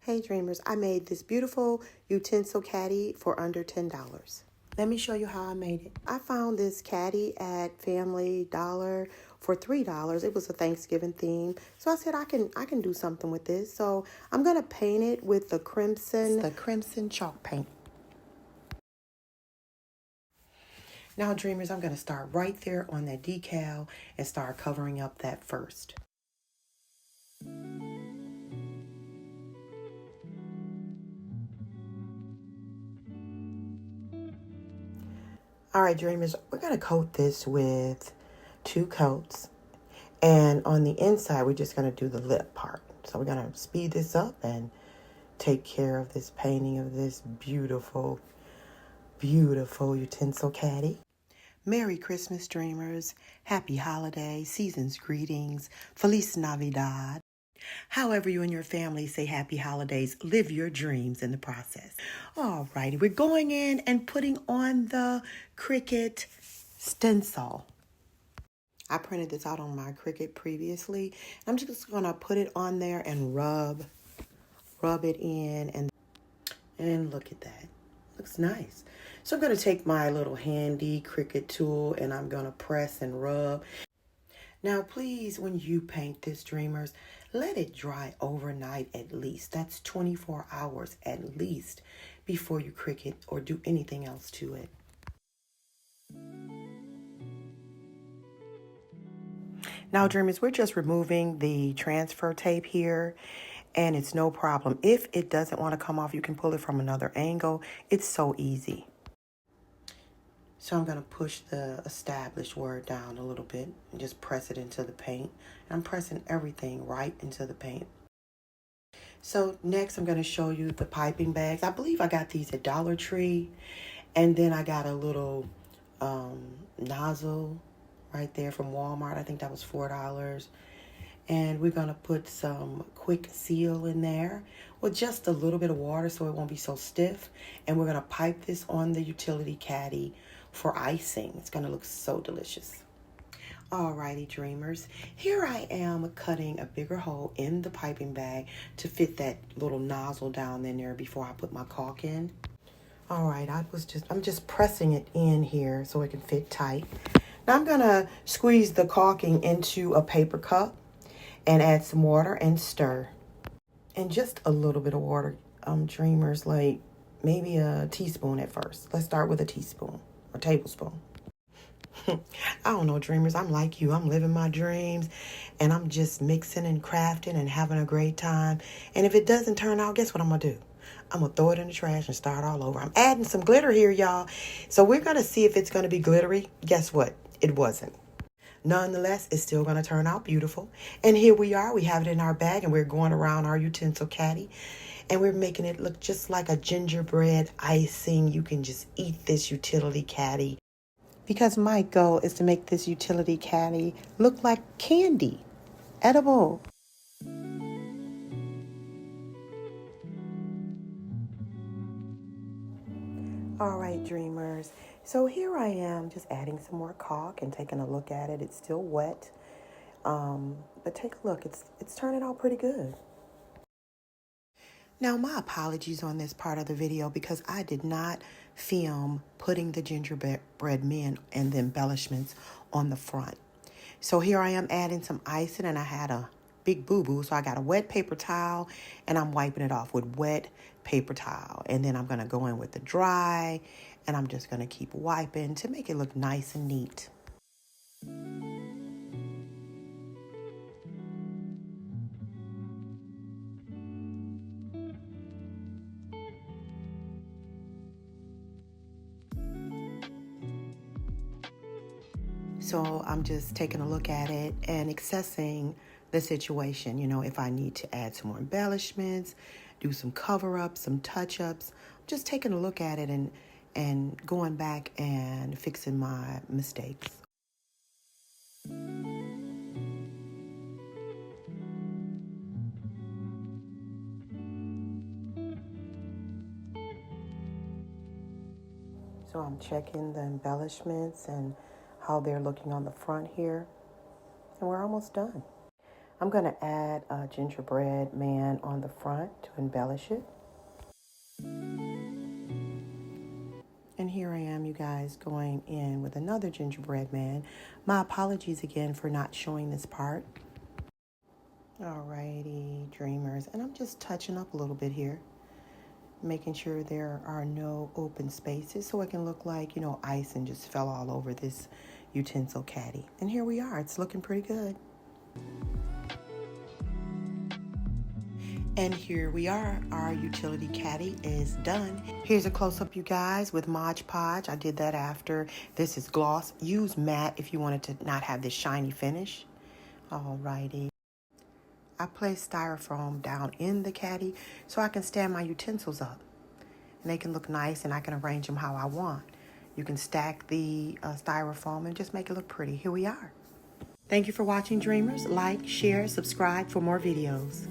Hey Dreamers, I made this beautiful utensil caddy for under $10. Let me show you how I made it. I found this caddy at Family Dollar for $3. It was a Thanksgiving theme. So I said I can do something with this. So I'm gonna paint it with the crimson chalk paint. Now Dreamers, I'm gonna start right there on that decal and start covering up that first. All right, Dreamers, we're going to coat this with 2 coats. And on the inside, we're just going to do the lip part. So we're going to speed this up and take care of this painting of this beautiful, beautiful utensil caddy. Merry Christmas, Dreamers. Happy holiday, season's greetings. Feliz Navidad. However you and your family say happy holidays, live your dreams in the process. All righty, we're going in and putting on the Cricut stencil. I printed this out on my Cricut previously. I'm just going to put it on there and rub it in and look at that. Looks nice. So I'm going to take my little handy Cricut tool and I'm going to press and rub. Now, please, when you paint this, Dreamers, let it dry overnight at least. That's 24 hours at least before you Cricut or do anything else to it. Now, Dreamers, we're just removing the transfer tape here, and it's no problem. If it doesn't want to come off, you can pull it from another angle. It's so easy. So I'm going to push the established word down a little bit and just press it into the paint. I'm pressing everything right into the paint. So next I'm going to show you the piping bags. I believe I got these at Dollar Tree. And then I got a little nozzle right there from Walmart. I think that was $4. And we're going to put some quick seal in there with just a little bit of water so it won't be so stiff. And we're going to pipe this on the utility caddy for icing. It's going to look so delicious. Alrighty, Dreamers. Here I am cutting a bigger hole in the piping bag to fit that little nozzle down in there before I put my caulk in. Alright, I'm just pressing it in here so it can fit tight. Now I'm going to squeeze the caulking into a paper cup and add some water and stir. And just a little bit of water, Dreamers, like maybe a teaspoon at first. Let's start with a teaspoon or tablespoon. I don't know, Dreamers. I'm like you. I'm living my dreams and I'm just mixing and crafting and having a great time. And if it doesn't turn out, guess what I'm going to do? I'm going to throw it in the trash and start all over. I'm adding some glitter here, y'all. So we're going to see if it's going to be glittery. Guess what? It wasn't. Nonetheless, it's still going to turn out beautiful. And here we are. We have it in our bag and we're going around our utensil caddy. And we're making it look just like a gingerbread icing. You can just eat this utility caddy. Because my goal is to make this utility caddy look like candy. Edible. All right, Dreamers. So here I am just adding some more caulk and taking a look at it. It's still wet. But take a look. It's turning out pretty good. Now, my apologies on this part of the video because I did not film putting the gingerbread men and the embellishments on the front. So here I am adding some icing and I had a big boo-boo. So I got a wet paper towel and I'm wiping it off with wet paper towel. And then I'm going to go in with the dry and I'm just going to keep wiping to make it look nice and neat. So I'm just taking a look at it and assessing the situation. You know, if I need to add some more embellishments, do some cover-ups, some touch-ups. Just taking a look at it and going back and fixing my mistakes. So I'm checking the embellishments and how they're looking on the front here. And we're almost done. I'm going to add a gingerbread man on the front to embellish it. And here I am, you guys, going in with another gingerbread man. My apologies again for not showing this part. Alrighty, dreamers. And I'm just touching up a little bit here, making sure there are no open spaces so it can look like, you know, icing just fell all over this utensil caddy. And here we are. It's looking pretty good. And here we are. Our utility caddy is done. Here's a close-up, you guys, with Mod Podge. I did that after. This is gloss. Use matte if you wanted to not have this shiny finish. Alrighty. I placed styrofoam down in the caddy so I can stand my utensils up. And they can look nice and I can arrange them how I want. You can stack the styrofoam and just make it look pretty. Here we are. Thank you for watching, dreamers. Like, share, subscribe for more videos.